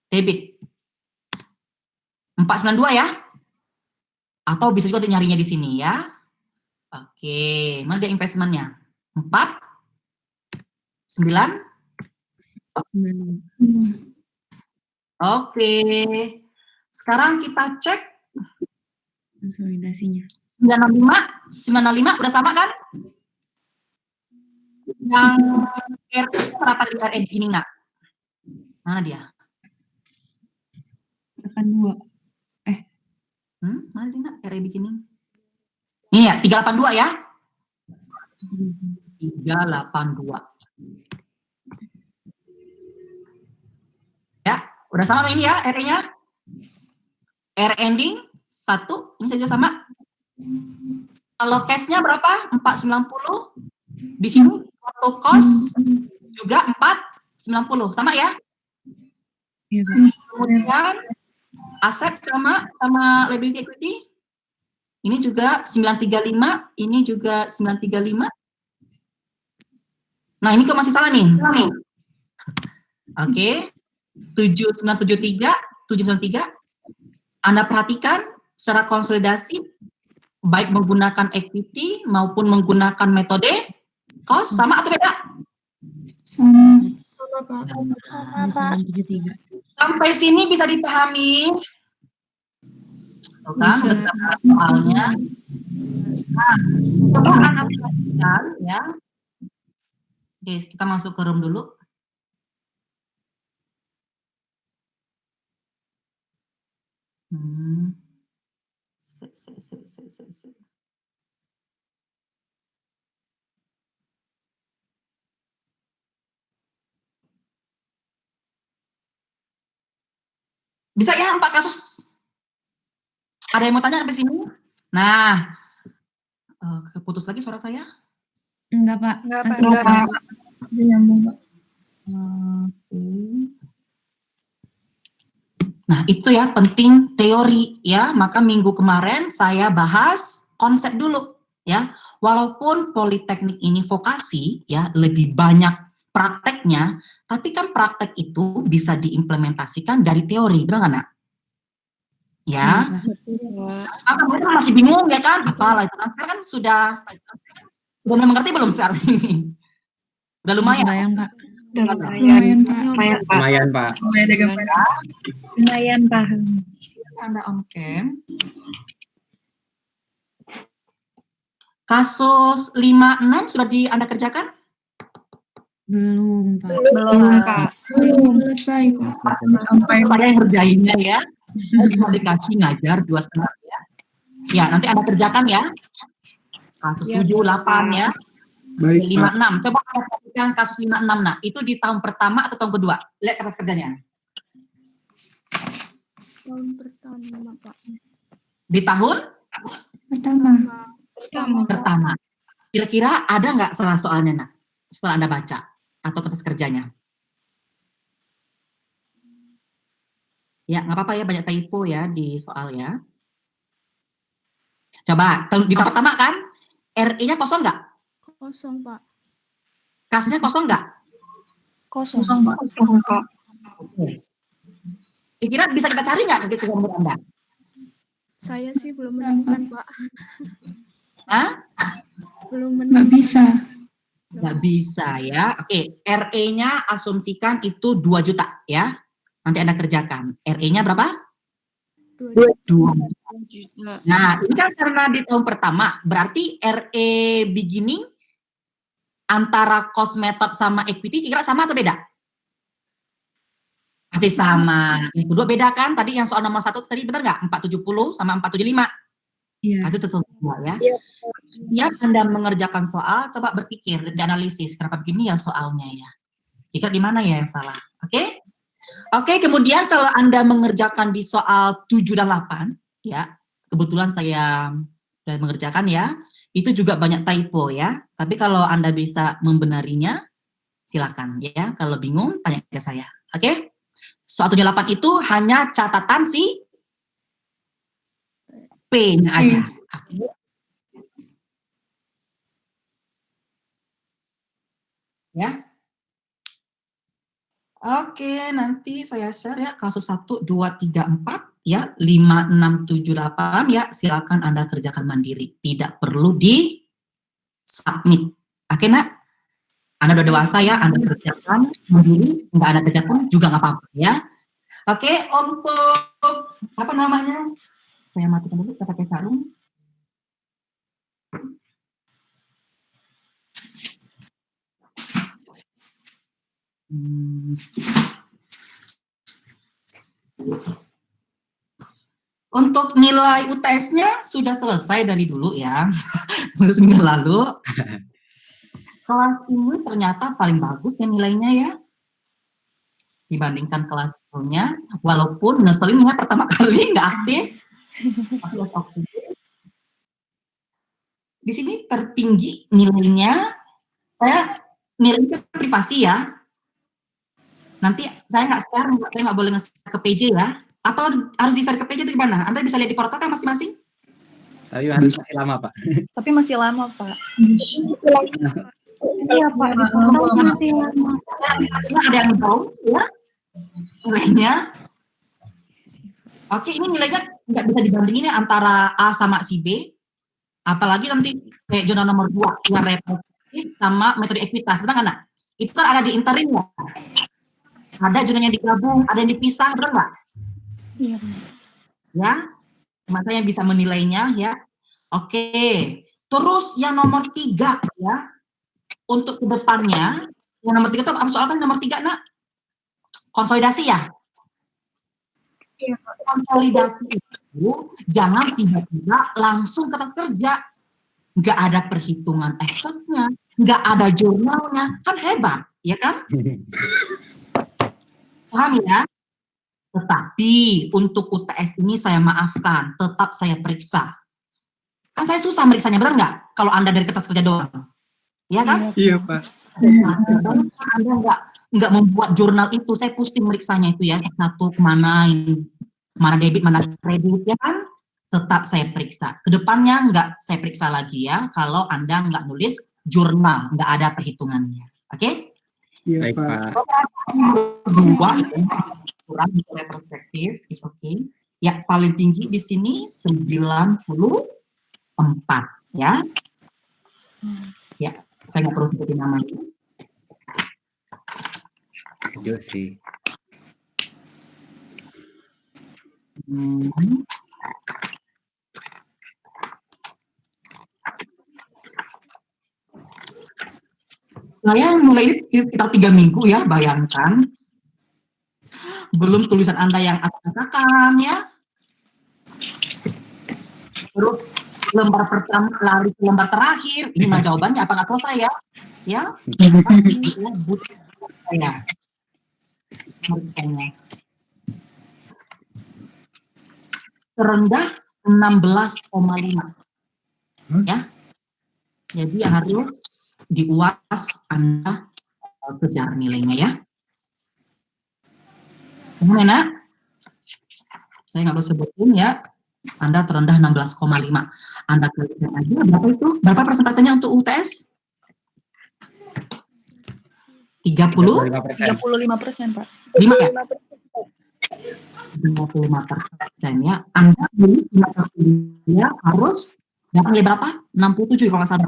debit. 492 ya. Atau bisa juga nyarinya di sini ya. Oke, mana dia investment-nya? 9. Oke. Sekarang kita cek konsolidasinya. 965 udah sama kan? Yang RE berapa di RE ini Nak? Mana dia? 82. Mana dia Nak? RE beginning. Ini ya, 382 ya? 382. Ya. Udah sama ini ya, RE-nya? R ending 1, ini saja sama. Kalau cash-nya berapa? 490. Di sini total cost juga 490, sama ya? Iya, Pak. Kemudian aset sama liability equity. Ini juga 935, ini juga 935. Nah, ini kok masih salah nih. Oke. 7973, 793. Anda perhatikan secara konsolidasi baik menggunakan equity maupun menggunakan metode cost sama atau beda? Sama. Pak. 973. Sampai sini bisa dipahami? Tuh kan, Bisa. betapa soalnya. Nah, coba Anda perhatikan ya. Oke, kita masuk ke room dulu. Bisa ya 4 kasus? Ada yang mau tanya sampai sini? Nah, keputus lagi suara saya. Enggak, Pak. Enggak, Pak. Enggak, Pak. Bisa nyambung, Pak. Oke. Nah, itu ya penting teori ya. Maka minggu kemarin saya bahas konsep dulu ya. Walaupun politeknik ini vokasi ya, lebih banyak prakteknya, tapi kan praktek itu bisa diimplementasikan dari teori, benar nggak, Nak? Ya. Apa mereka masih bingung ya kan? Apalah itu kan sekarang kan sudah mengerti belum sekarang ini? Udah lumayan. Bayang, Pak. Lumayan, Pak. Lumayan, Pak. Lumayan paham. Anda on cam. Kasus 56 sudah Anda kerjakan? Belum, Pak. Belum, Pak. Belum selesai, Pak. Sampai saya yang ngerjainnya ya. Saya cuma dikasih ngajar 2,5 ya. Ya, nanti Anda kerjakan ya. Kasus 7, 8 ya. Baik, Pak. 56. Coba Anda perhatikan kasus 56. Nah, itu di tahun pertama atau tahun kedua? Lihat kertas kerjanya. Tahun pertama, Pak. Di tahun pertama. Kira-kira ada nggak salah soalnya, Nak? Setelah Anda baca atau kertas kerjanya? Ya, nggak apa-apa ya, banyak typo ya di soal ya. Coba, di tahun pertama kan, RE-nya kosong nggak? Kosong, Pak. Kasnya kosong nggak? Kosong, Pak. Kira-kira bisa kita cari nggak ketika menurut Anda? Saya sih belum menemukan, Pak. Hah? Belum menemukan. Nggak bisa. Nggak bisa ya. Oke, RE-nya asumsikan itu 2 juta ya. Nanti Anda kerjakan. RE-nya berapa? 2 juta. Nah, ini kan karena di tahun pertama, berarti RE beginning antara cost method sama equity kira sama atau beda? Masih sama. Yang kedua beda kan? Tadi yang soal nomor 1 tadi benar nggak? 470 sama 475. Iya. Itu tetap dua ya. Ya, Anda mengerjakan soal, coba berpikir, dianalisis, kenapa begini ya soalnya ya. Kira di mana ya yang salah. Oke? Oke, kemudian kalau Anda mengerjakan di soal 7 dan 8, ya, kebetulan saya sudah mengerjakan ya, itu juga banyak typo ya. Tapi kalau Anda bisa membenarinya, silakan ya. Kalau bingung, tanya ke saya. Oke? Soal 7 dan 8 itu hanya catatan si P-nya aja. Oke. Ya. Oke, nanti saya share ya kasus 1, 2, 3, 4 ya, 5, 6, 7, 8 ya, silakan Anda kerjakan mandiri. Tidak perlu di submit. Oke, Nak? Anda udah dewasa ya, Anda kerjakan mandiri, enggak Anda kerjakan juga nggak apa-apa ya. Oke, untuk apa namanya? Saya matikan dulu, saya pakai sarung. Untuk nilai UTS-nya sudah selesai dari dulu ya, minggu lalu. Kelas ini ternyata paling bagus ya nilainya ya. dibandingkan kelas sebelumnya. Walaupun ngeselin ya pertama kali nggak aktif. Tapi oke. Di sini tertinggi nilainya, saya nilainya privasi ya. Nanti saya nggak share, saya nggak boleh nge-share ke PJ ya. Atau harus di-share ke PJ itu gimana? Anda bisa lihat di portal kan masing-masing? Tapi harus masih lama, Pak. Tapi masih lama, Pak. Iya, Pak. Di portal masih lama. Ada yang tahu ya nilainya? Oke, ini nilainya nggak bisa dibandingin ya antara A sama si B. Apalagi nanti kayak zona nomor 2 yang retrospektif sama metode ekuitas, betul nggak? Itu kan ada di interim ya. Ada zona yang digabung, ada yang dipisah, betul nggak? Iya, Pak. Ya, cuma saya bisa menilainya ya. Oke, terus yang nomor 3 ya, untuk kedepannya, yang nomor 3 itu apa soal apa nomor 3 nak? Konsolidasi ya? Iya, Konsolidasi itu jangan tiba-tiba langsung ke atas kerja. Nggak ada perhitungan eksesnya, nggak ada jurnalnya, kan hebat, ya kan? Paham ya? Tetapi untuk UTS ini saya maafkan, tetap saya periksa. Kan saya susah meriksanya, benar nggak? Kalau Anda dari kertas kerja doang. Ya kan? Iya, Pak. Anda nggak membuat jurnal itu, saya pusing meriksanya itu ya, satu mana debit, mana kredit, ya kan? Tetap saya periksa. Kedepannya nggak saya periksa lagi ya, kalau Anda nggak nulis jurnal, nggak ada perhitungannya. Oke? Iya, Baik, Pak. Pak. Dua, kurang retrospektif, is okay. Ya, paling tinggi di sini 94 ya. Ya, saya nggak perlu sebutin namanya. Itu sih. Saya mulai sekitar 3 minggu ya, bayangkan. Belum tulisan Anda yang akak-akakan ya. Terus lembar pertama lari ke lembar terakhir. Ini mah jawabannya apa nggak selesai ya? Ya. Butuh saya. Meriksanya. Terendah 16,5. Ya. Jadi harus di UAS Anda kejar nilainya ya. Gimana? Saya nggak perlu sebutin ya. Anda terendah 16,5. Anda kalikan aja berapa itu? Berapa persentasenya untuk UTS? 30? 35%, Pak. 5 ya? 55% ya. Anda beli ya harus dapat nilai berapa? 67 kalau nggak salah.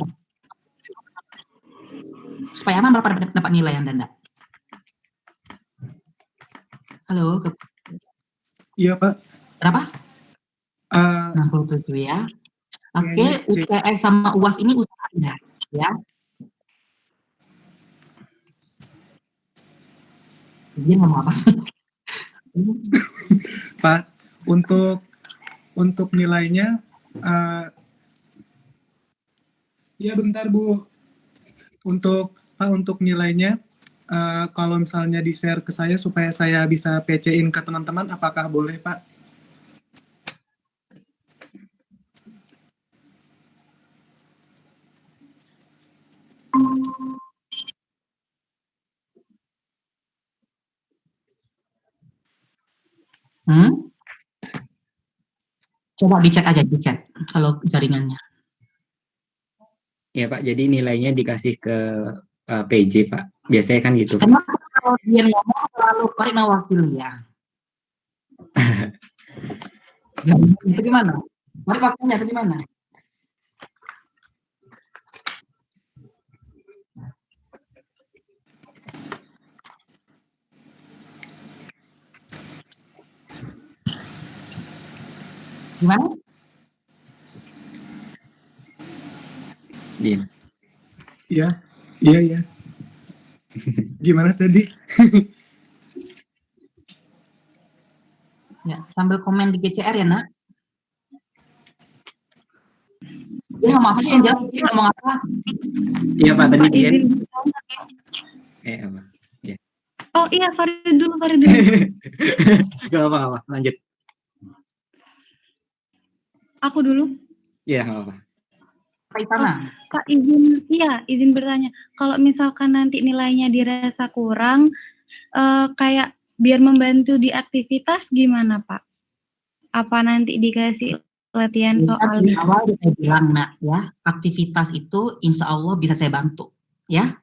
Supaya aman berapa dapat nilai Anda? Halo? Iya, Pak. Berapa? 67 ya. Oke, UTS sama UAS ini usaha Anda ya. Dia ngomong apa sih? Pak, untuk nilainya, ya bentar Bu. Untuk nilainya, kalau misalnya di-share ke saya supaya saya bisa PC-in ke teman-teman, apakah boleh, Pak? Coba dicek aja, dicek kalau jaringannya. Ya, Pak. Jadi nilainya dikasih ke PJ, Pak. Biasanya kan gitu. Kenapa kalau dia ngomong selalu Farid mewakili ya? Jaringan itu gimana? Farid wakilnya itu gimana? Gimana? Iya. Iya. Gimana tadi? Ya, sambil komen di GCR ya, Nak. Dia ngomong apa sih yang jawab? Dia ngomong apa? Iya, Pak. Tadi dia. Apa? Ya. Oh iya, Farid dulu, Farid dulu. Gak apa-apa, lanjut. Aku dulu. Iya, gak apa-apa. Kak Ipana. Kak, izin bertanya. Kalau misalkan nanti nilainya dirasa kurang, kayak biar membantu di aktivitas gimana, Pak? Apa nanti dikasih latihan soal? Dari awal saya bilang, Nak, ya, aktivitas itu insya Allah bisa saya bantu, ya.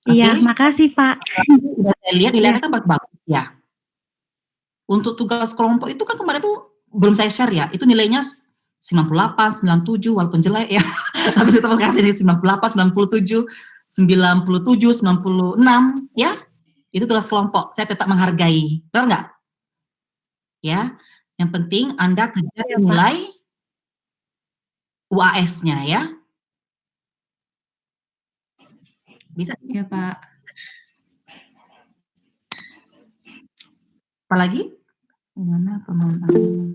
Iya, Oke? makasih, Pak. Udah saya lihat nilainya kan bagus-bagus, ya. Untuk tugas kelompok itu kan kemarin tuh belum saya share ya, itu nilainya 98, 97, walaupun jelek ya. Tapi tetap kasih 98, 97, 97, 96, ya. Itu tugas kelompok, saya tetap menghargai. Benar nggak? Ya, yang penting Anda kejar Iya, Pak. nilai UAS-nya ya. Bisa? Iya, Pak. Apalagi? Gimana pemahaman?